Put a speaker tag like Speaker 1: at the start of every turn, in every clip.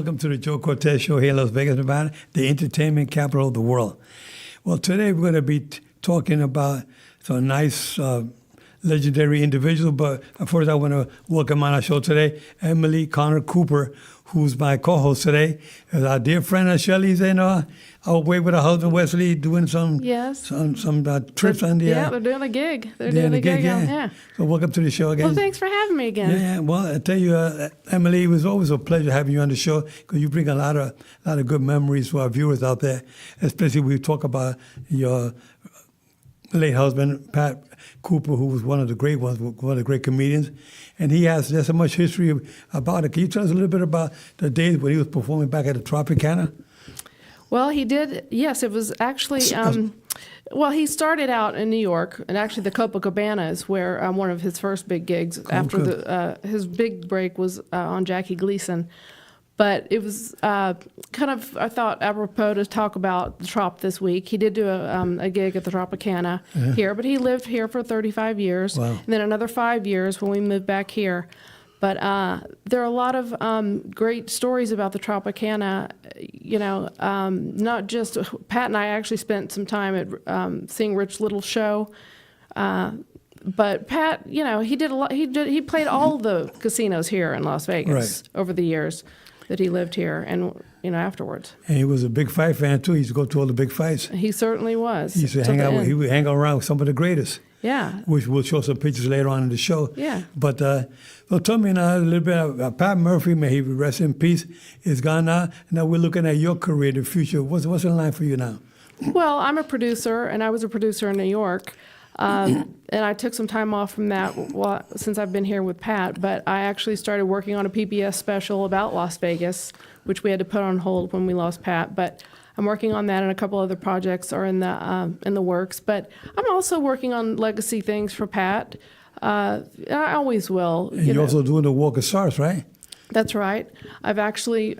Speaker 1: Welcome to the Joe Cortez Show here in Las Vegas, Nevada, the entertainment capital of the world. Well, today we're going to be talking about some nice, legendary individuals. But first, I want to welcome on our show today Emily Connor Cooper, who's my co-host today. Our dear friend Shelley's in away with her husband Wesley doing some trips on the.
Speaker 2: Yeah, they're doing a gig. They're doing a gig. Yeah.
Speaker 1: So welcome to the show again.
Speaker 2: Well, thanks for having me again.
Speaker 1: Yeah. Well, I tell you, Emily, it was always a pleasure having you on the show because you bring a lot of good memories for our viewers out there. Especially we talk about your late husband Pat Cooper, who was one of the great ones, one of the great comedians, and there's so much history about it. Can you tell us a little bit about the days when he was performing back at the Tropicana?
Speaker 2: Well, he did. Yes, it was actually. Well, he started out in New York, and actually the Copacabana is where one of his first big gigs after his big break was on Jackie Gleason. But it was kind of, I thought, apropos to talk about the Trop this week. He did do a gig at the Tropicana here, but he lived here for 35 years, and then another 5 years when we moved back here. But there are a lot of great stories about the Tropicana. You know, not just Pat and I actually spent some time at seeing Rich Little's show. But Pat, you know, he did a lot. He played all the casinos here in Las Vegas over the years that he lived here, and afterwards.
Speaker 1: And he was a big fight fan too. He used to go to all the big fights.
Speaker 2: He certainly was.
Speaker 1: He used to hang out. He would hang around with some of the greatest.
Speaker 2: Yeah.
Speaker 1: Which we'll show some pictures later on in the show.
Speaker 2: Yeah.
Speaker 1: But so tell me now a little bit about Pat Murphy. May he rest in peace. Is gone now. Now we're looking at your career, the future. What's in line for you now?
Speaker 2: Well, I'm a producer, and I was a producer in New York. And I took some time off from that since I've been here with Pat, but I actually started working on a PBS special about Las Vegas, which we had to put on hold when we lost Pat. But I'm working on that, and a couple other projects are in the works. But I'm also working on legacy things for Pat. I always will.
Speaker 1: And you're also doing the Walk of Stars, right?
Speaker 2: That's right. I've actually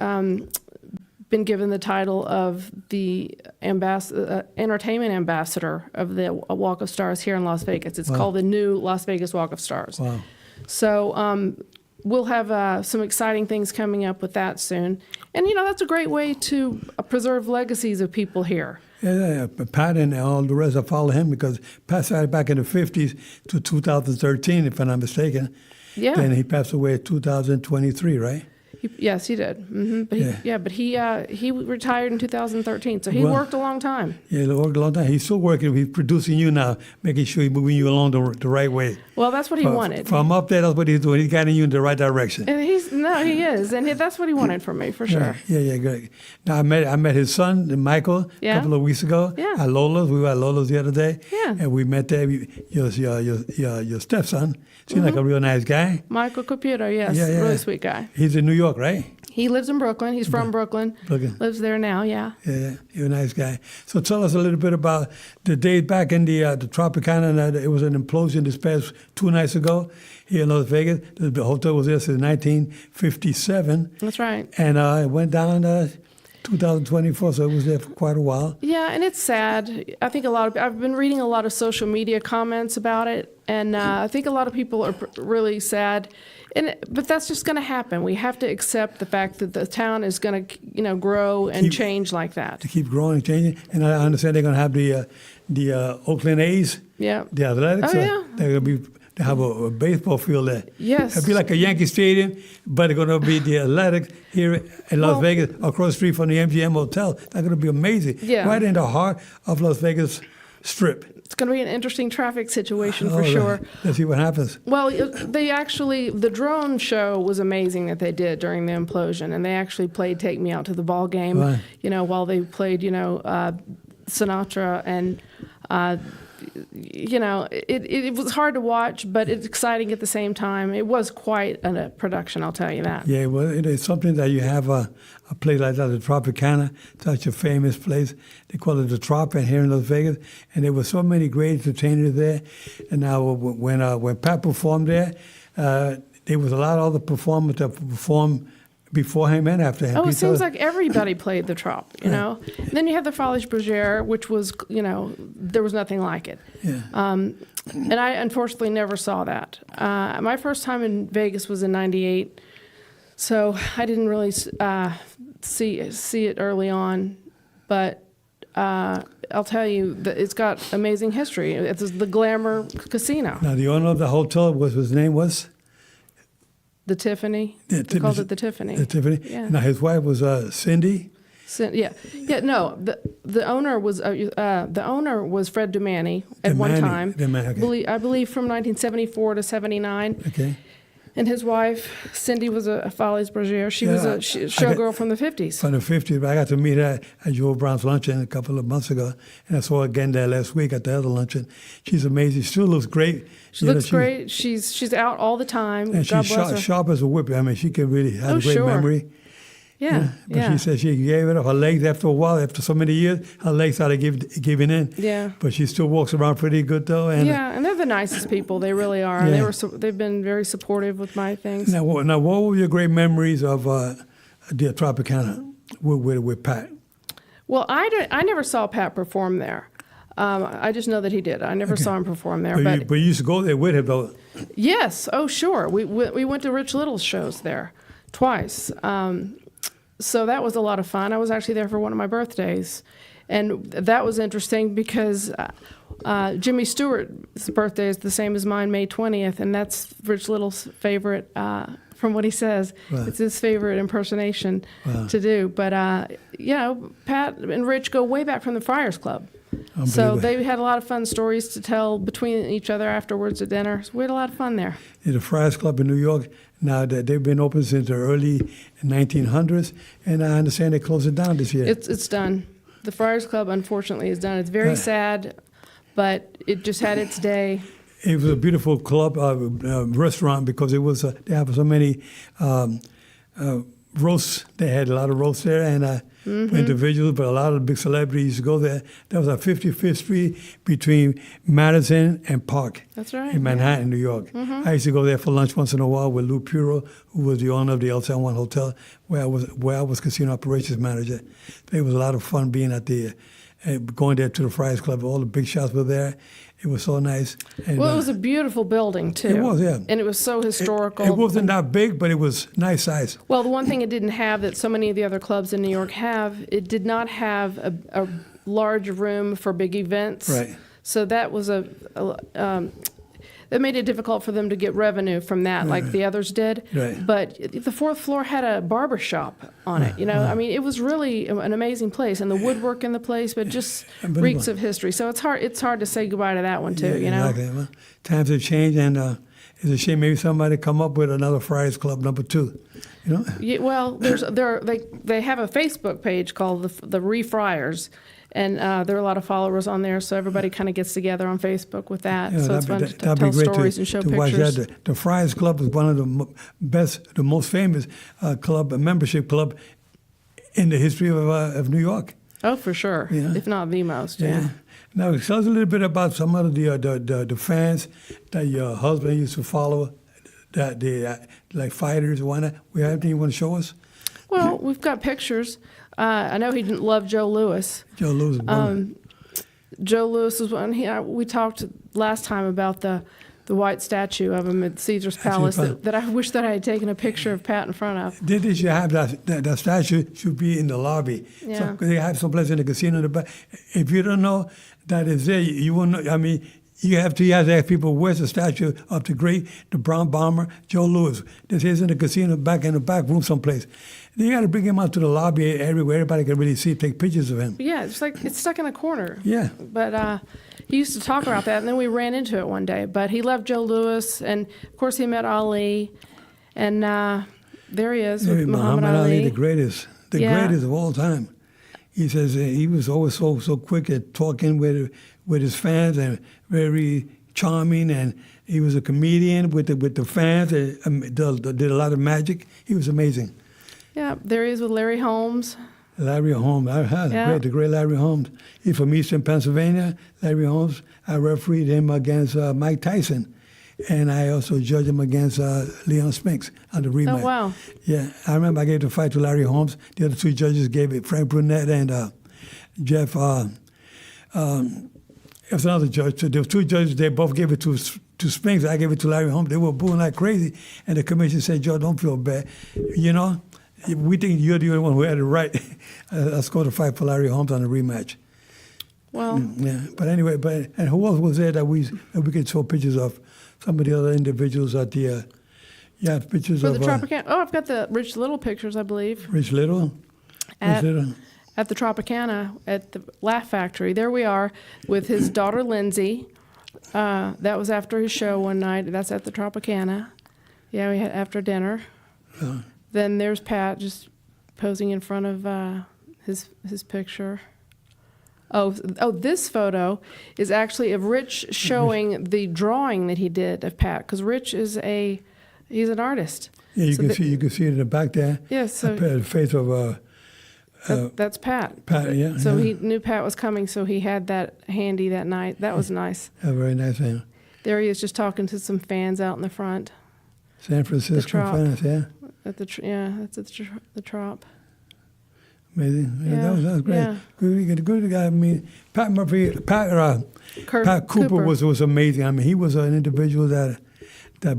Speaker 2: been given the title of the entertainment ambassador of the Walk of Stars here in Las Vegas. It's called the new Las Vegas Walk of Stars. Wow. So we'll have some exciting things coming up with that soon. And, that's a great way to preserve legacies of people here.
Speaker 1: Yeah. Pat and all the rest, I follow him because Pat started back in the 50s to 2013, if I'm not mistaken.
Speaker 2: Yeah.
Speaker 1: Then he passed away in 2023, right?
Speaker 2: Yes, he did. Mm-hmm. But he retired in 2013, so he worked a long time. Yeah,
Speaker 1: he worked a long time. He's still working. He's producing you now, making sure he's moving you along the right way.
Speaker 2: Well, that's what he wanted.
Speaker 1: From up there, that's what he's doing. He's guiding you in the right direction.
Speaker 2: And he is, and that's what he wanted from me, for sure.
Speaker 1: Yeah, great. Now, I met his son, Michael, a couple of weeks ago at Lola's. We were at Lola's the other day, and we met there. Your stepson seemed like a real nice guy.
Speaker 2: Michael Caputo, yes, really sweet guy.
Speaker 1: He's in New York, right?
Speaker 2: He lives in Brooklyn. He's from Brooklyn. Lives there now, yeah.
Speaker 1: Yeah, you're a nice guy. So tell us a little bit about the days back in the Tropicana. It was an implosion this past 2 nights ago here in Las Vegas. The hotel was there since 1957.
Speaker 2: That's right.
Speaker 1: And it went down 2024, so it was there for quite a while.
Speaker 2: Yeah, and it's sad. I think I've been reading a lot of social media comments about it, and I think a lot of people are really sad. But that's just going to happen. We have to accept the fact that the town is going to, grow and change like that.
Speaker 1: To keep growing and changing. And I understand they're going to have the Oakland A's.
Speaker 2: Yeah.
Speaker 1: The athletics.
Speaker 2: Oh, yeah.
Speaker 1: They're going to have a baseball field there.
Speaker 2: Yes.
Speaker 1: It'll be like a Yankee Stadium, but it's going to be the athletics here in Las Vegas, across the street from the MGM Hotel. That's going to be amazing. Yeah. Right in the heart of Las Vegas Strip.
Speaker 2: It's going to be an interesting traffic situation for sure.
Speaker 1: Let's see what happens.
Speaker 2: Well, the drone show was amazing that they did during the implosion, and they actually played "Take Me Out to the Ball Game," while they played, Sinatra, and it was hard to watch, but it's exciting at the same time. It was quite a production, I'll tell you that.
Speaker 1: Yeah, well, it is something that you have a place like that, the Tropicana, such a famous place. They call it the Trop here in Las Vegas, and there were so many great entertainers there. And now when Pat performed there, there was a lot of other performers that performed before him and after him.
Speaker 2: Oh, it seems like everybody played the Trop, know. And then you have the Folies Bergère, which was, there was nothing like it.
Speaker 1: Yeah.
Speaker 2: And I unfortunately never saw that. My first time in Vegas was in '98. So I didn't really see it early on, but I'll tell you that it's got amazing history. It's the Glamour Casino.
Speaker 1: Now, the owner of the hotel, his name was?
Speaker 2: The Tiffany.
Speaker 1: Yeah,
Speaker 2: They called it the Tiffany.
Speaker 1: The Tiffany.
Speaker 2: Yeah.
Speaker 1: Now, his wife was Cindy.
Speaker 2: Yeah. No. The owner was Fred Dumani at one time.
Speaker 1: Okay.
Speaker 2: I believe from 1974 to 79.
Speaker 1: Okay.
Speaker 2: And his wife, Cindy, was a Follies Bergère. She was a showgirl from the 50s.
Speaker 1: From the 50s. I got to meet her at Joe Brown's luncheon a couple of months ago, and I saw her again there last week at the other luncheon. She's amazing. She still looks great.
Speaker 2: She looks great. She's out all the time.
Speaker 1: And
Speaker 2: God
Speaker 1: she's
Speaker 2: bless her.
Speaker 1: sharp as a whip. I mean, she can really have a great memory.
Speaker 2: Yeah.
Speaker 1: But she said she gave it up. Her legs, after a while, after so many years, her legs started giving in.
Speaker 2: Yeah.
Speaker 1: But she still walks around pretty good, though. And
Speaker 2: and they're the nicest people. They really are.
Speaker 1: Yeah.
Speaker 2: And they've been very supportive with my things.
Speaker 1: Now, what were your great memories of the Tropicana with Pat?
Speaker 2: Well, I never saw Pat perform there. I just know that he did. I never saw him perform there.
Speaker 1: But you used to go there with him, though.
Speaker 2: Yes. Oh, sure. We went to Rich Little's shows there twice. So that was a lot of fun. I was actually there for one of my birthdays. And that was interesting because Jimmy Stewart's birthday is the same as mine, May 20th, and that's Rich Little's favorite, from what he says.
Speaker 1: Wow.
Speaker 2: It's his favorite impersonation to do. But, Pat and Rich go way back from the Friars Club. So they had a lot of fun stories to tell between each other afterwards at dinner. So we had a lot of fun there.
Speaker 1: In the Friars Club in New York, now that they've been open since the early 1900s, and I understand they closed it down this year.
Speaker 2: It's done. The Friars Club, unfortunately, is done. It's very sad, but it just had its day.
Speaker 1: It was a beautiful club, restaurant, because it was they have so many roasts. They had a lot of roasts there, and individuals, but a lot of the big celebrities used to go there. That was on 55th Street between Madison and Park.
Speaker 2: That's right.
Speaker 1: In Manhattan, New York. I used to go there for lunch once in a while with Lou Puro, who was the owner of the El San Juan Hotel, where I was casino operations manager. It was a lot of fun being at the going there to the Friars Club. All the big shots were there. It was so nice. And,
Speaker 2: well, it was a beautiful building, too.
Speaker 1: It was, yeah.
Speaker 2: And it was so historical.
Speaker 1: It wasn't that big, but it was nice size.
Speaker 2: Well, the one thing it didn't have that so many of the other clubs in New York have, it did not have a large room for big events.
Speaker 1: Right.
Speaker 2: So that was that made it difficult for them to get revenue from that like the others did.
Speaker 1: Right.
Speaker 2: But the fourth floor had a barber shop on it. I mean, it was really an amazing place, and the woodwork in the place, but just reeks of history. So it's hard to say goodbye to that one too.
Speaker 1: Exactly. Well, times have changed, and it's a shame maybe somebody come up with another Friars Club #2.
Speaker 2: Yeah, well, they have a Facebook page called the Refriars. And there are a lot of followers on there, so everybody kind of gets together on Facebook with that. So it's fun to tell stories and show pictures.
Speaker 1: Watch that. The Friars Club is one of the most famous membership club in the history of New York.
Speaker 2: Oh, for sure.
Speaker 1: Yeah.
Speaker 2: If not the most, yeah.
Speaker 1: Now, tell us a little bit about some of the fans that your husband used to follow, that they like fighters and whatnot. We have anything you want to show us?
Speaker 2: Well, we've got pictures. I know he didn't love Joe Louis.
Speaker 1: Joe Louis.
Speaker 2: Joe Louis was one. We talked last time about the white statue of him at Caesar's Palace that I wish that I had taken a picture of Pat in front of.
Speaker 1: They should have that statue should be in the lobby.
Speaker 2: Yeah.
Speaker 1: So they have someplace in the casino in the back. If you don't know that is there, you won't know. I mean, you have to ask people, where's the statue of the Brown Bomber, Joe Louis? This is in the casino back in the back room someplace. You got to bring him out to the lobby everywhere. Everybody can really take pictures of him.
Speaker 2: Yeah, it's like it's stuck in a corner.
Speaker 1: Yeah.
Speaker 2: But he used to talk about that, and then we ran into it one day. But he loved Joe Louis, and of course he met Ali, and there he is with Muhammad Ali.
Speaker 1: The greatest of all time. He says he was always so quick at talking with his fans and very charming, and he was a comedian with the fans. Did a lot of magic. He was amazing.
Speaker 2: Yeah, there he is with Larry Holmes.
Speaker 1: Larry Holmes, the great Larry Holmes. He's from Eastern Pennsylvania. Larry Holmes, I refereed him against Mike Tyson, and I also judged him against Leon Spinks on the rematch.
Speaker 2: Oh, wow.
Speaker 1: Yeah, I remember I gave the fight to Larry Holmes. The other two judges gave it, Frank Brunette and Jeff That's another judge. So there were two judges. They both gave it to Spinks. I gave it to Larry Holmes. They were booing like crazy. And the commission said, Joe, don't feel bad. You know, we think you're the only one who had it right. Let's go to fight for Larry Holmes on a rematch.
Speaker 2: Well,
Speaker 1: yeah. But anyway, and who else was there that we could show pictures of? Some of the other individuals at the, pictures
Speaker 2: for
Speaker 1: of.
Speaker 2: the Tropicana. Oh, I've got the Rich Little pictures, I believe.
Speaker 1: Rich Little?
Speaker 2: At the Tropicana at the Laugh Factory. There we are with his daughter Lindsay. That was after his show one night. That's at the Tropicana. Yeah, we had after dinner. Then there's Pat just posing in front of his picture. Oh, this photo is actually of Rich showing the drawing that he did of Pat, because Rich is he's an artist.
Speaker 1: Yeah, you can see it in the back there.
Speaker 2: Yeah, so
Speaker 1: the face of
Speaker 2: that's Pat.
Speaker 1: Pat, yeah.
Speaker 2: So
Speaker 1: yeah.
Speaker 2: he knew Pat was coming, so he had that handy that night. That was nice.
Speaker 1: Very nice. Yeah.
Speaker 2: There he is, just talking to some fans out in the front.
Speaker 1: San Francisco fans, yeah.
Speaker 2: That's at the Trop.
Speaker 1: Amazing. Yeah,
Speaker 2: Yeah,
Speaker 1: that was great.
Speaker 2: yeah.
Speaker 1: Good guy. I mean, Pat Cooper was amazing. I mean, he was an individual that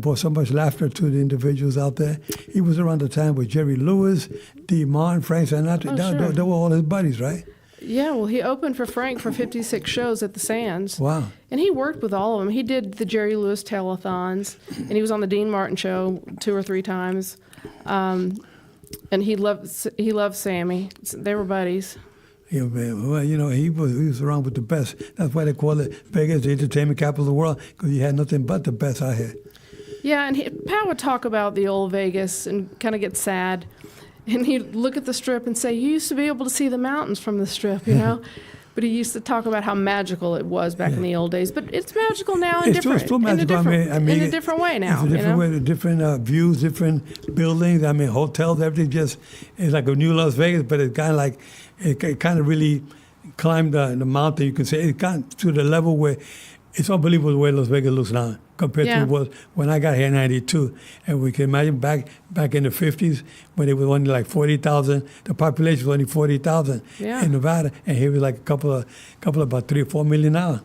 Speaker 1: brought so much laughter to the individuals out there. He was around the time with Jerry Lewis, D. Martin, Frank Sinatra.
Speaker 2: Sure.
Speaker 1: They were all his buddies, right?
Speaker 2: Yeah, well, he opened for Frank for 56 shows at the Sands.
Speaker 1: Wow.
Speaker 2: And he worked with all of them. He did the Jerry Lewis telethons, and he was on the Dean Martin show 2 or 3 times. And he loved Sammy. They were buddies.
Speaker 1: Yeah, man. Well, you know, he was around with the best. That's why they call it Vegas, the entertainment capital of the world, because he had nothing but the best out here.
Speaker 2: Yeah, and Pat would talk about the old Vegas and kind of get sad. And he'd look at the Strip and say, you used to be able to see the mountains from the Strip, you know? But he used to talk about how magical it was back in the old days. But it's magical now in
Speaker 1: Still magical.
Speaker 2: in a different way now.
Speaker 1: It's a different way, different views, different buildings. I mean, hotels, everything just is like a new Las Vegas, but it's kind of like, it kind of really climbed the mountain, you can say. It got to the level where it's unbelievable the way Las Vegas looks now compared to what when I got here in '92. And we can imagine back in the 50s when it was only like 40,000. The population was only 40,000 in Nevada, and here was like a couple of about 3 or 4 million now.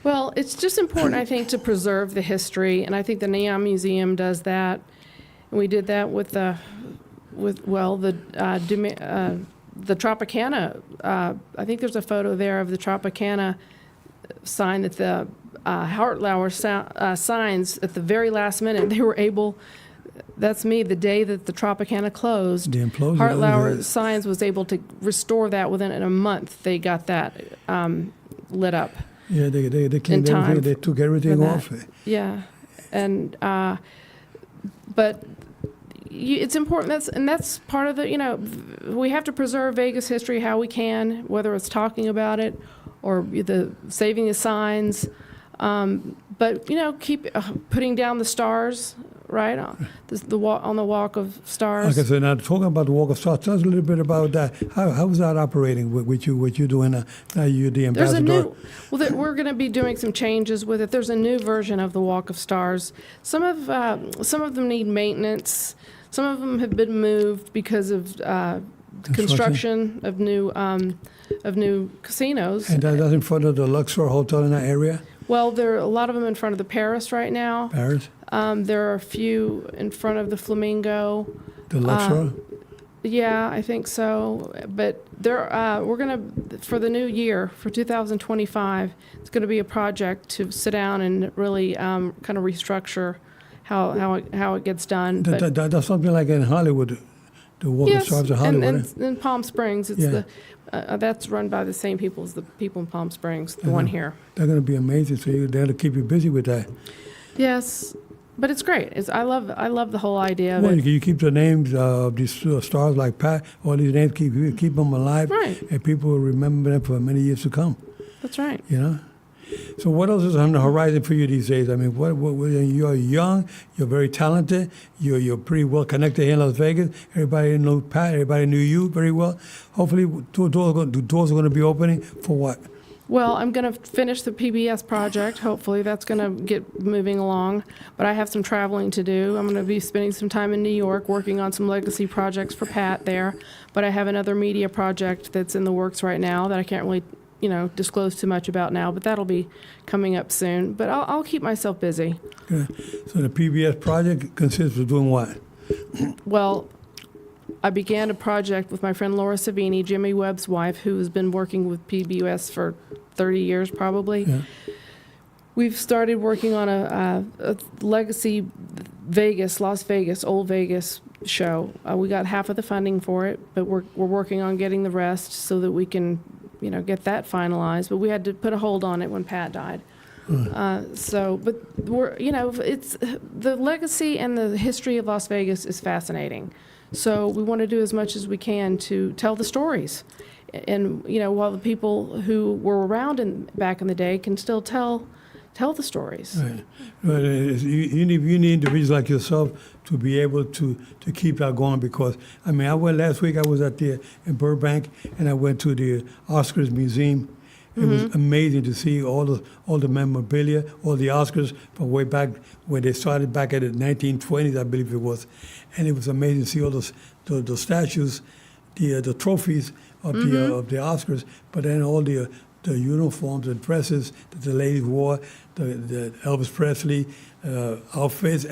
Speaker 2: Well, it's just important, I think, to preserve the history, and I think the Neon Museum does that. And we did that with the Tropicana. I think there's a photo there of the Tropicana sign that the Hartlauer signs at the very last minute. They were able, that's me, the day that the Tropicana closed,
Speaker 1: the implosion,
Speaker 2: Hartlauer Signs was able to restore that within a month. They got that lit up.
Speaker 1: Yeah, they cleaned everything. They took everything off.
Speaker 2: Yeah, and but it's important. That's part of the. We have to preserve Vegas history how we can, whether it's talking about it or saving the signs. But keep putting down the stars, right? On the Walk of Stars.
Speaker 1: Okay, so now talking about the Walk of Stars, tell us a little bit about that. How is that operating with you? What you doing? Now you're the ambassador.
Speaker 2: We're going to be doing some changes with it. There's a new version of the Walk of Stars. Some of them need maintenance. Some of them have been moved because of construction of new casinos.
Speaker 1: And that's in front of the Luxor Hotel in that area?
Speaker 2: Well, there are a lot of them in front of the Paris right now.
Speaker 1: Paris?
Speaker 2: There are a few in front of the Flamingo.
Speaker 1: The Luxor?
Speaker 2: Yeah, I think so. But we're going to, for the new year, for 2025, it's going to be a project to sit down and really kind of restructure how it gets done.
Speaker 1: That's something like in Hollywood, the Walk of Stars in Hollywood.
Speaker 2: And in Palm Springs, it's that's run by the same people as the people in Palm Springs, the one here. They're
Speaker 1: going to be amazing, so you're there to keep you busy with that.
Speaker 2: Yes, but it's great. I love the whole idea of it.
Speaker 1: You keep the names of these stars like Pat, all these names, keep them alive,
Speaker 2: right.
Speaker 1: And people will remember them for many years to come.
Speaker 2: That's right.
Speaker 1: So what else is on the horizon for you these days? I mean, what you're young, you're very talented, you're pretty well connected here in Las Vegas. Everybody knows Pat, everybody knew you very well. Hopefully, doors are going to be opening for what?
Speaker 2: Well, I'm going to finish the PBS project. Hopefully, that's going to get moving along. But I have some traveling to do. I'm going to be spending some time in New York working on some legacy projects for Pat there. But I have another media project that's in the works right now that I can't really disclose too much about now, but that'll be coming up soon. But I'll keep myself busy.
Speaker 1: Okay. So the PBS project consists of doing what?
Speaker 2: Well, I began a project with my friend Laura Savini, Jimmy Webb's wife, who has been working with PBS for 30 years probably.
Speaker 1: Yeah.
Speaker 2: We've started working on a legacy Las Vegas, old Vegas show. We got half of the funding for it, but we're working on getting the rest so that we can, get that finalized. But we had to put a hold on it when Pat died. But it's the legacy and the history of Las Vegas is fascinating. So we want to do as much as we can to tell the stories. And, while the people who were around back in the day can still tell the stories.
Speaker 1: Right. But you need individuals like yourself to be able to keep that going, because, I went last week, I was in Burbank, and I went to the Oscars Museum. It was amazing to see all the memorabilia, all the Oscars from way back when they started back in the 1920s, I believe it was. And it was amazing to see all those statues, the trophies of the Oscars, but then all the uniforms and dresses that the ladies wore, the Elvis Presley outfits.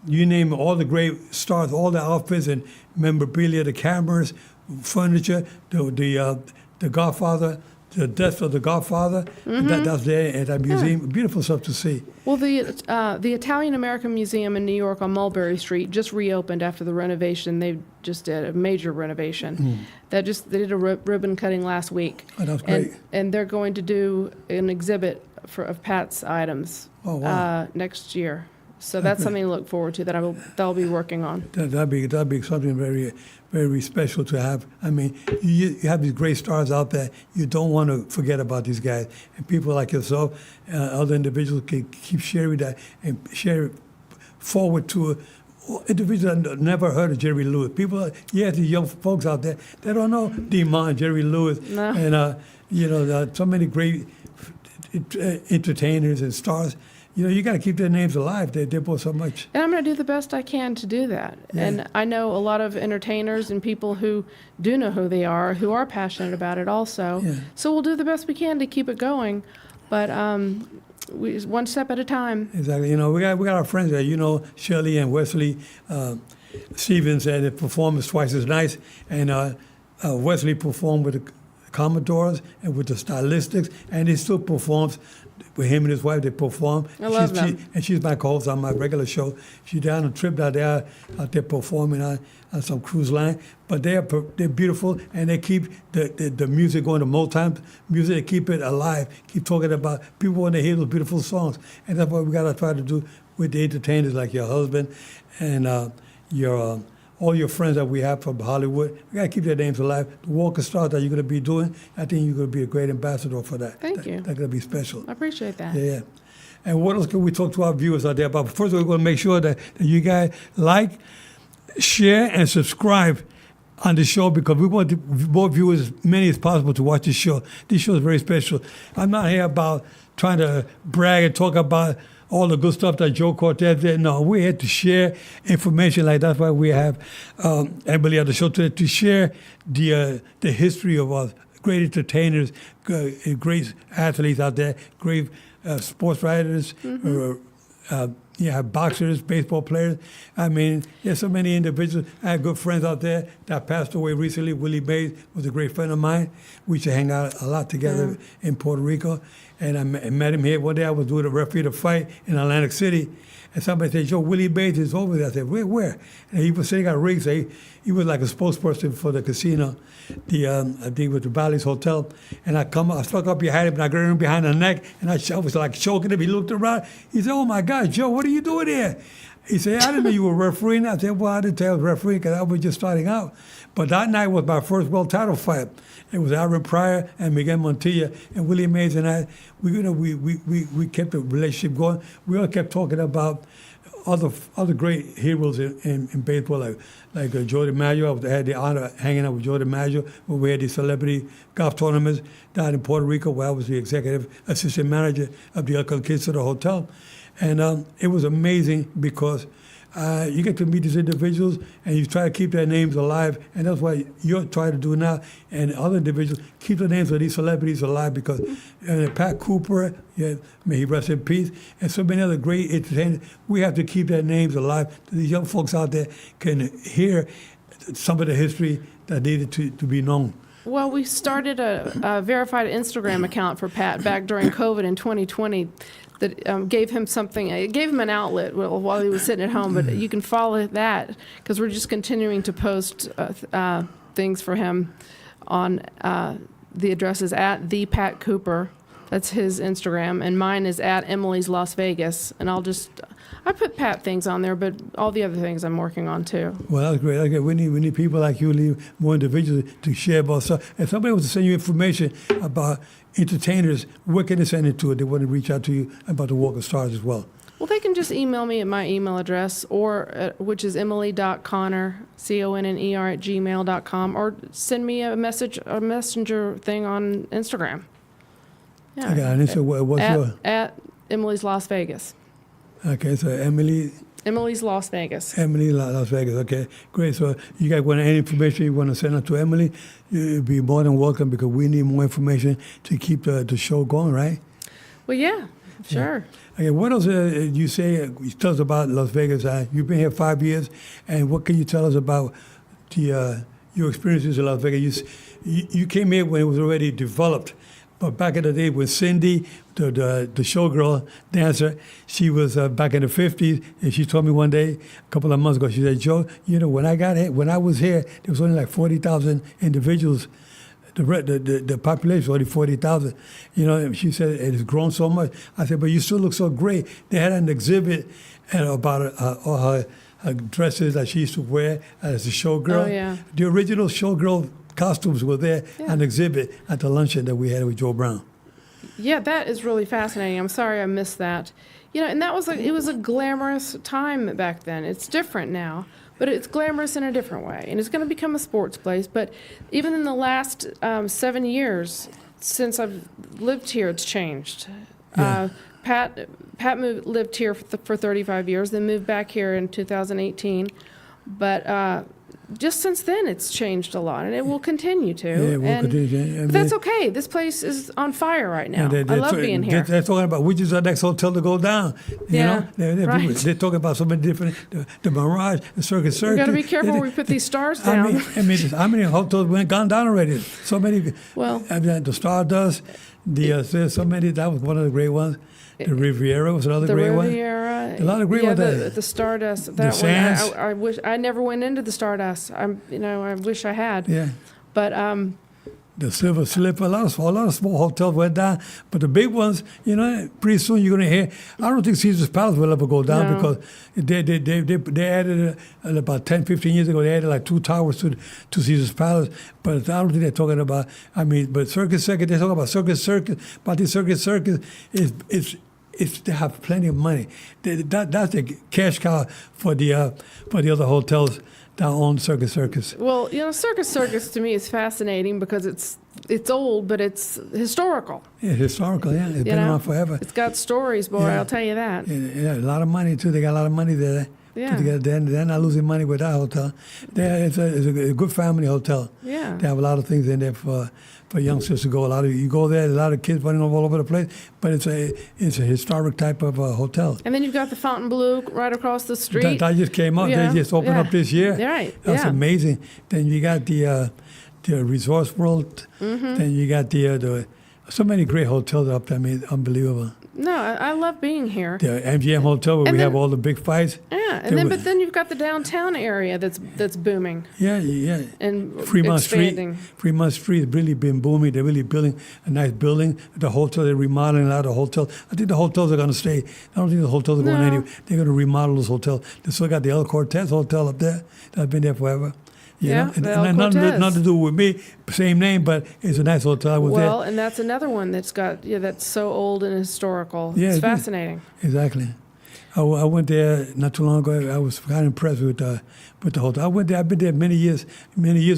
Speaker 1: You name all the great stars, all the outfits and memorabilia, the cameras, furniture, the Godfather, the death of the Godfather. That's there at that museum. Beautiful stuff to see.
Speaker 2: Well, the Italian American Museum in New York on Mulberry Street just reopened after the renovation. They just did a major renovation. They did a ribbon cutting last week.
Speaker 1: Oh, that's great.
Speaker 2: And they're going to do an exhibit of Pat's items next year. So that's something to look forward to that they'll be working on.
Speaker 1: That'd be something very, very special to have. You have these great stars out there. You don't want to forget about these guys. And people like yourself, other individuals can keep sharing that and share it forward to individuals that never heard of Jerry Lewis. People, the young folks out there, they don't know Demond, Jerry Lewis,
Speaker 2: No.
Speaker 1: And so many great entertainers and stars. You got to keep their names alive. They both so much.
Speaker 2: And I'm going to do the best I can to do that.
Speaker 1: Yeah.
Speaker 2: And I know a lot of entertainers and people who do know who they are, who are passionate about it also.
Speaker 1: Yeah.
Speaker 2: So we'll do the best we can to keep it going. But one step at a time.
Speaker 1: Exactly. We got our friends there. Shirley and Wesley Stevens, and the performance twice as nice. And Wesley performed with the Commodores and with the Stylistics, and he still performs. With him and his wife, they perform.
Speaker 2: I love them.
Speaker 1: And she's my co-host on my regular show. She's down a trip out there performing on some cruise line. But they're beautiful, and they keep the music going, the Motown music. They keep it alive. Keep talking about people when they hear those beautiful songs, and that's what we got to try to do with the entertainers like your husband and all your friends that we have from Hollywood. We got to keep their names alive. The Walker Stars that you're going to be doing, I think you're going to be a great ambassador for that.
Speaker 2: Thank you.
Speaker 1: That's going to be special.
Speaker 2: I appreciate that.
Speaker 1: Yeah. And what else can we talk to our viewers out there about? First, we're going to make sure that you guys like, share, and subscribe on the show, because we want more viewers, as many as possible, to watch this show. This show is very special. I'm not here about trying to brag and talk about all the good stuff that Joe Cortez did. No, we're here to share information. That's why we have everybody on the show today, to share the history of our great entertainers, great athletes out there, great sports writers, boxers, baseball players. There's so many individuals. I have good friends out there that passed away recently. Willie Mays was a great friend of mine. We used to hang out a lot together in Puerto Rico. And I met him here one day. I was doing a referee to fight in Atlantic City. And somebody said, Joe, Willie Mays is over there. I said, where? And he was sitting at rigs. He was like a spokesperson for the casino, I think with the Bally's Hotel. And I stuck up behind him, and I grabbed him behind the neck, and I was like choking him. He looked around. He said, oh, my God, Joe, what are you doing here? He said, I didn't know you were refereeing. I said, well, I didn't tell you I was refereeing because I was just starting out. But that night was my first world title fight. It was Aaron Pryor and Miguel Montilla, and Willie Mays and I. We kept the relationship going. We all kept talking about other great heroes in baseball, like Joe DiMaggio. I had the honor of hanging out with Joe DiMaggio when we had these celebrity golf tournaments down in Puerto Rico, where I was the executive assistant manager of the El Conquistador Hotel. And it was amazing because you get to meet these individuals, and you try to keep their names alive, and that's what you're trying to do now. And other individuals keep the names of these celebrities alive because Pat Cooper, yeah, may he rest in peace, and so many other great entertainers. We have to keep their names alive. These young folks out there can hear some of the history that needed to be known.
Speaker 2: Well, we started a verified Instagram account for Pat back during COVID in 2020 that gave him something. It gave him an outlet while he was sitting at home, but you can follow that because we're just continuing to post things for him on the address is at the Pat Cooper. That's his Instagram, and mine is at Emily's Las Vegas. And I put Pat things on there, but all the other things I'm working on too.
Speaker 1: Well, that's great. Okay, we need people like you, more individuals to share about stuff. If somebody wants to send you information about entertainers, where can they send it to? They want to reach out to you about the Walk of Stars as well.
Speaker 2: Well, they can just email me at my email address, or which is emily.conner, CONNER @gmail.com, or send me a messenger thing on Instagram. Yeah.
Speaker 1: Okay, and so what's your?
Speaker 2: At Emily's Las Vegas.
Speaker 1: Okay, so Emily's
Speaker 2: Las Vegas.
Speaker 1: Las Vegas. Okay, great. So you guys want any information you want to send out to Emily, you'd be more than welcome because we need more information to keep the show going, right?
Speaker 2: Well, yeah, sure.
Speaker 1: Yeah. Okay, what else you say? You tell us about Las Vegas. You've been here 5 years, and what can you tell us about your experiences in Las Vegas? You came here when it was already developed. But back in the day when Cindy, the showgirl dancer, she was back in the 50s, and she told me one day, a couple of months ago, she said, Joe, when I was here, there was only like 40,000 individuals. The population was only 40,000. She said, it has grown so much. I said, but you still look so great. They had an exhibit about all her dresses that she used to wear as a showgirl.
Speaker 2: Oh, yeah.
Speaker 1: The original showgirl costumes were there on exhibit at the luncheon that we had with Joe Brown.
Speaker 2: Yeah, that is really fascinating. I'm sorry I missed that. And that was it was a glamorous time back then. It's different now, but it's glamorous in a different way. And it's going to become a sports place. But even in the last 7 years since I've lived here, it's changed.
Speaker 1: Yeah.
Speaker 2: Pat lived here for 35 years, then moved back here in 2018. But just since then, it's changed a lot, and it will continue to.
Speaker 1: Yeah, it will continue.
Speaker 2: But that's okay. This place is on fire right now. I love being here.
Speaker 1: They're talking about which is the next hotel to go down.
Speaker 2: Right.
Speaker 1: They're talking about so many different, the Mirage, the Circus.
Speaker 2: We've got to be careful where we put these stars down.
Speaker 1: How many hotels went gone down already? So many.
Speaker 2: Well,
Speaker 1: the Stardust, there's so many. That was one of the great ones. The Riviera was another great one.
Speaker 2: The Riviera.
Speaker 1: A lot of great ones.
Speaker 2: The Stardust. That
Speaker 1: Sands.
Speaker 2: one. I wish I never went into the Stardust. I wish I had.
Speaker 1: Yeah.
Speaker 2: But
Speaker 1: the Silver Slipper, a lot of small hotels went down, but the big ones, pretty soon you're going to hear. I don't think Caesar's Palace will ever go down because they added about 10, 15 years ago. They added like 2 towers to Caesar's Palace, but I don't think they're talking about. But Circus Circus, they're talking about Circus Circus. But the Circus Circus is they have plenty of money. That's the cash cow for the other hotels that own Circus Circus.
Speaker 2: Well, Circus to me is fascinating because it's old, but it's historical.
Speaker 1: Yeah, historical. Yeah, it's been around forever.
Speaker 2: It's got stories, boy. I'll tell you that.
Speaker 1: Yeah, a lot of money too. They got a lot of money there.
Speaker 2: Yeah.
Speaker 1: They're not losing money with that hotel. It's a good family hotel.
Speaker 2: Yeah.
Speaker 1: They have a lot of things in there for youngsters to go. You go there, a lot of kids running all over the place, but it's a historic type of hotel.
Speaker 2: And then you've got the Fontainebleau right across the street.
Speaker 1: That just came out. They just opened up this year.
Speaker 2: Right.
Speaker 1: That's amazing. Then you got the Resorts World.
Speaker 2: Mm-hmm.
Speaker 1: Then you got the so many great hotels up there. I mean, unbelievable.
Speaker 2: No, I love being here.
Speaker 1: The MGM Hotel where we have all the big fights.
Speaker 2: Yeah, but then you've got the downtown area that's booming.
Speaker 1: Yeah.
Speaker 2: And
Speaker 1: Fremont
Speaker 2: expanding.
Speaker 1: Fremont Street has really been booming. They're really building a nice building. The hotel, they're remodeling a lot of hotels. I think the hotels are going to stay. I don't think the hotels are going anywhere. They're going to remodel those hotels. They still got the El Cortez Hotel up there that's been there forever. Nothing to do with me, same name, but it's a nice hotel. I was there.
Speaker 2: Well, and that's another one that's got that's so old and historical.
Speaker 1: Yeah,
Speaker 2: it's fascinating.
Speaker 1: Exactly. I went there not too long ago. I was kind of impressed with the hotel. I went there. I've been there many years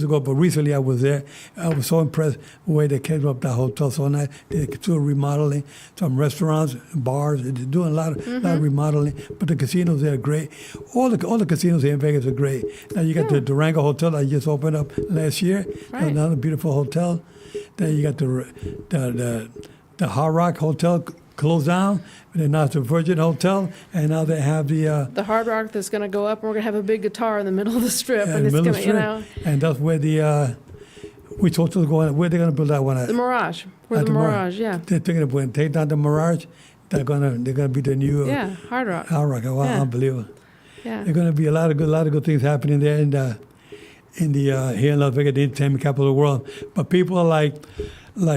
Speaker 1: ago, but recently I was there. I was so impressed with the way they kept up that hotel so nice. They're still remodeling some restaurants, bars. They're doing a lot of remodeling. But the casinos there are great. All the casinos here in Vegas are great. Now you got the Durango Hotel that just opened up last year.
Speaker 2: Right.
Speaker 1: Another beautiful hotel. Then you got the Hard Rock Hotel closed down. And now it's the Virgin Hotel, and now they have
Speaker 2: The Hard Rock that's going to go up, and we're going to have a big guitar in the middle of the strip, and
Speaker 1: the
Speaker 2: it's
Speaker 1: middle
Speaker 2: going to, you know.
Speaker 1: and that's where which hotel's going? Where they're going to build that one at?
Speaker 2: The Mirage. Where
Speaker 1: At
Speaker 2: the
Speaker 1: the
Speaker 2: Mirage, yeah.
Speaker 1: They're thinking of when they take down the Mirage. They're gonna be the new
Speaker 2: Yeah, Hard Rock.
Speaker 1: Hard Rock. Wow,
Speaker 2: Yeah.
Speaker 1: unbelievable.
Speaker 2: Yeah.
Speaker 1: There's going to be a lot of good things happening there in the here in Las Vegas, the entertainment capital of the world. But people like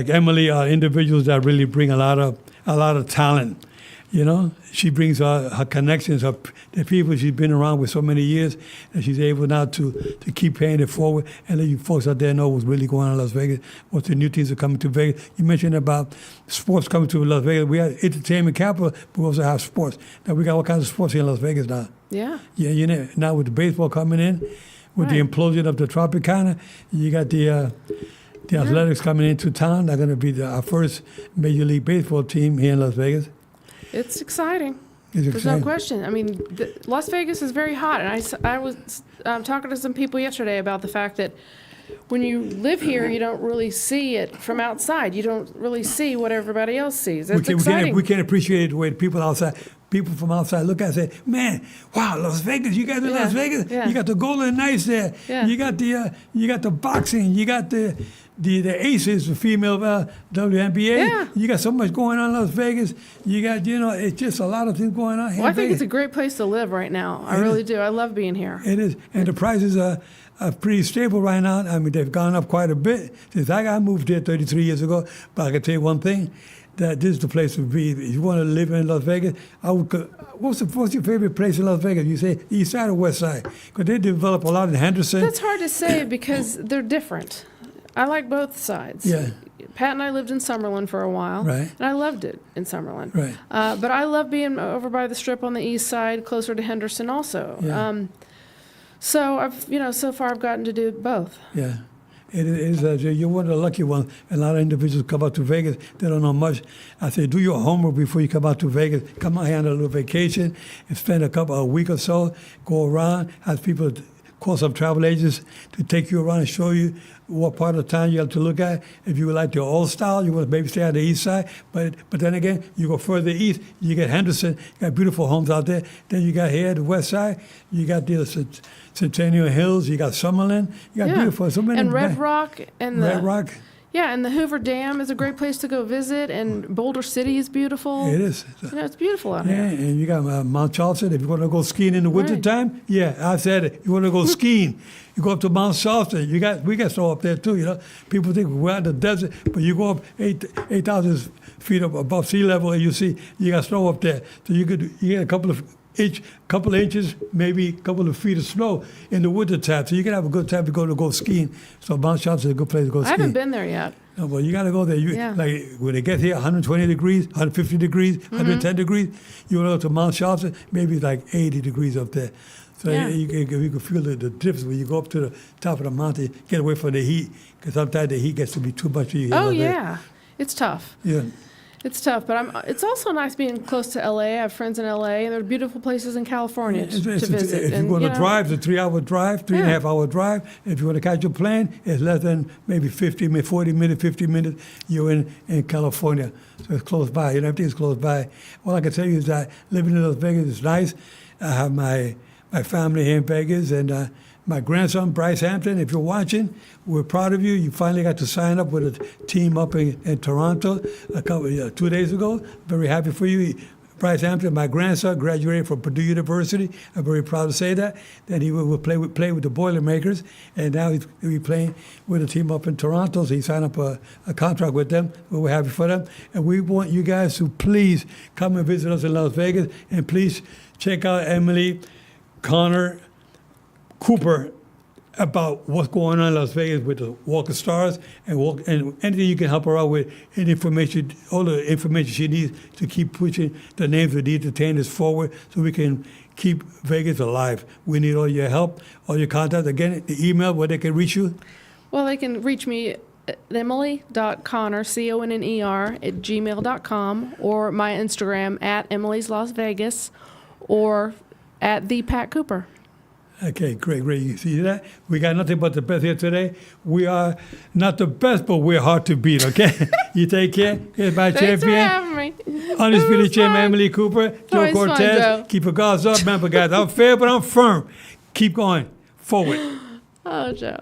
Speaker 1: Emily are individuals that really bring a lot of talent. You know, she brings her connections, the people she's been around with so many years, and she's able now to keep paying it forward and let you folks out there know what's really going on in Las Vegas, what the new things are coming to Vegas. You mentioned about sports coming to Las Vegas. We have entertainment capital, but we also have sports. Now we got all kinds of sports here in Las Vegas now.
Speaker 2: Yeah.
Speaker 1: Yeah, you know, now with the baseball coming in, with the
Speaker 2: Right.
Speaker 1: implosion of the Tropicana, you got the athletics coming into town. They're going to be our first Major League Baseball team here in Las Vegas.
Speaker 2: It's exciting.
Speaker 1: It's
Speaker 2: There's no
Speaker 1: exciting.
Speaker 2: question. I mean, Las Vegas is very hot, and I was talking to some people yesterday about the fact that when you live here, you don't really see it from outside. You don't really see what everybody else sees. It's exciting.
Speaker 1: We can't appreciate the way people from outside look at it and say, man, wow, Las Vegas, you guys in Las Vegas?
Speaker 2: Yeah.
Speaker 1: You got the Golden Knights there.
Speaker 2: Yeah.
Speaker 1: You got the boxing. You got the Aces, the female WNBA.
Speaker 2: Yeah.
Speaker 1: You got so much going on in Las Vegas. You got, it's just a lot of things going on here
Speaker 2: Well, I
Speaker 1: in
Speaker 2: think
Speaker 1: Vegas.
Speaker 2: it's a great place to live right now. I really do. I love being here.
Speaker 1: It is, and the prices are pretty stable right now. I mean, they've gone up quite a bit since I moved here 33 years ago. But I can tell you one thing, that this is the place to be. If you want to live in Las Vegas, what's your favorite place in Las Vegas? You say East Side or West Side? Because they develop a lot in Henderson.
Speaker 2: That's hard to say because they're different. I like both sides.
Speaker 1: Yeah.
Speaker 2: Pat and I lived in Summerlin for a while,
Speaker 1: Right.
Speaker 2: and I loved it in Summerlin.
Speaker 1: Right.
Speaker 2: But I love being over by the Strip on the east side, closer to Henderson, also.
Speaker 1: Yeah.
Speaker 2: So so far I've gotten to do both.
Speaker 1: Yeah. It is. You're one of the lucky ones. A lot of individuals come out to Vegas. They don't know much. I say, do your homework before you come out to Vegas. Come out here on a little vacation and spend a week or so. Go around. Have people call some travel agents to take you around and show you what part of town you have to look at. If you would like the old style, you want to maybe stay on the east side. But then again, you go further east, you get Henderson. You got beautiful homes out there. Then you got here the west side. You got the Centennial Hills. You got Summerlin. You got beautiful. So many.
Speaker 2: And Red Rock and
Speaker 1: Red Rock.
Speaker 2: Yeah, and the Hoover Dam is a great place to go visit, and Boulder City is beautiful.
Speaker 1: It is.
Speaker 2: It's beautiful out
Speaker 1: Yeah,
Speaker 2: here.
Speaker 1: and you got Mount Charleston. If you want to go skiing in the wintertime, yeah, I said it. You want to go skiing, you go up to Mount Charleston. We got snow up there too. People think we're out in the desert, but you go up 8,000 feet up above sea level, and you got snow up there. So you get a couple of inches, maybe a couple of feet of snow in the wintertime. So you can have a good time to go skiing. So Mount Charleston is a good place to go
Speaker 2: I
Speaker 1: skiing.
Speaker 2: haven't been there yet.
Speaker 1: No, well, you got to go there.
Speaker 2: Yeah.
Speaker 1: Like when they get here, 120 degrees, 150 degrees, 110 degrees. You want to go to Mount Charleston, maybe it's like 80 degrees up there. So
Speaker 2: Yeah.
Speaker 1: you can feel the difference when you go up to the top of the mountain, get away from the heat, because sometimes the heat gets to be too much for you.
Speaker 2: Oh, yeah. It's tough.
Speaker 1: Yeah.
Speaker 2: It's tough, but it's also nice being close to LA. I have friends in LA, and there are beautiful places in California to visit.
Speaker 1: If you're going to drive, it's a 3-hour drive, 3.5-hour drive. If you want to catch a plane, it's less than maybe 50 minutes, you're in California. So it's close by. Everything's close by. All I can tell you is that living in Las Vegas is nice. I have my family here in Vegas, and my grandson, Bryce Hampton, if you're watching, we're proud of you. You finally got to sign up with a team up in Toronto 2 days ago. Very happy for you. Bryce Hampton, my grandson, graduated from Purdue University. I'm very proud to say that. Then he will play with the Boilermakers, and now he'll be playing with a team up in Toronto. So he signed up a contract with them. We're happy for them. And we want you guys to please come and visit us in Las Vegas, and please check out Emily Connor Cooper about what's going on in Las Vegas with the Walk of Stars and anything you can help her out with, any information, all the information she needs to keep pushing the names of the entertainers forward so we can keep Vegas alive. We need all your help, all your contact. Again, the email where they can reach you.
Speaker 2: Well, they can reach me at emily.conner, CONNER, at gmail.com, or my Instagram at Emily's Las Vegas, or at the Pat Cooper.
Speaker 1: Okay, great. You see that? We got nothing but the best here today. We are not the best, but we're hard to beat, okay? You take care. Here's my
Speaker 2: Thanks for
Speaker 1: champion.
Speaker 2: having me.
Speaker 1: Undisputed
Speaker 2: It was
Speaker 1: champion
Speaker 2: fun.
Speaker 1: Emily Cooper, Joe
Speaker 2: Always fun,
Speaker 1: Cortez.
Speaker 2: Joe.
Speaker 1: Keep your guards up. Remember, guys, I'm fair, but I'm firm. Keep going forward.
Speaker 2: Oh, Joe.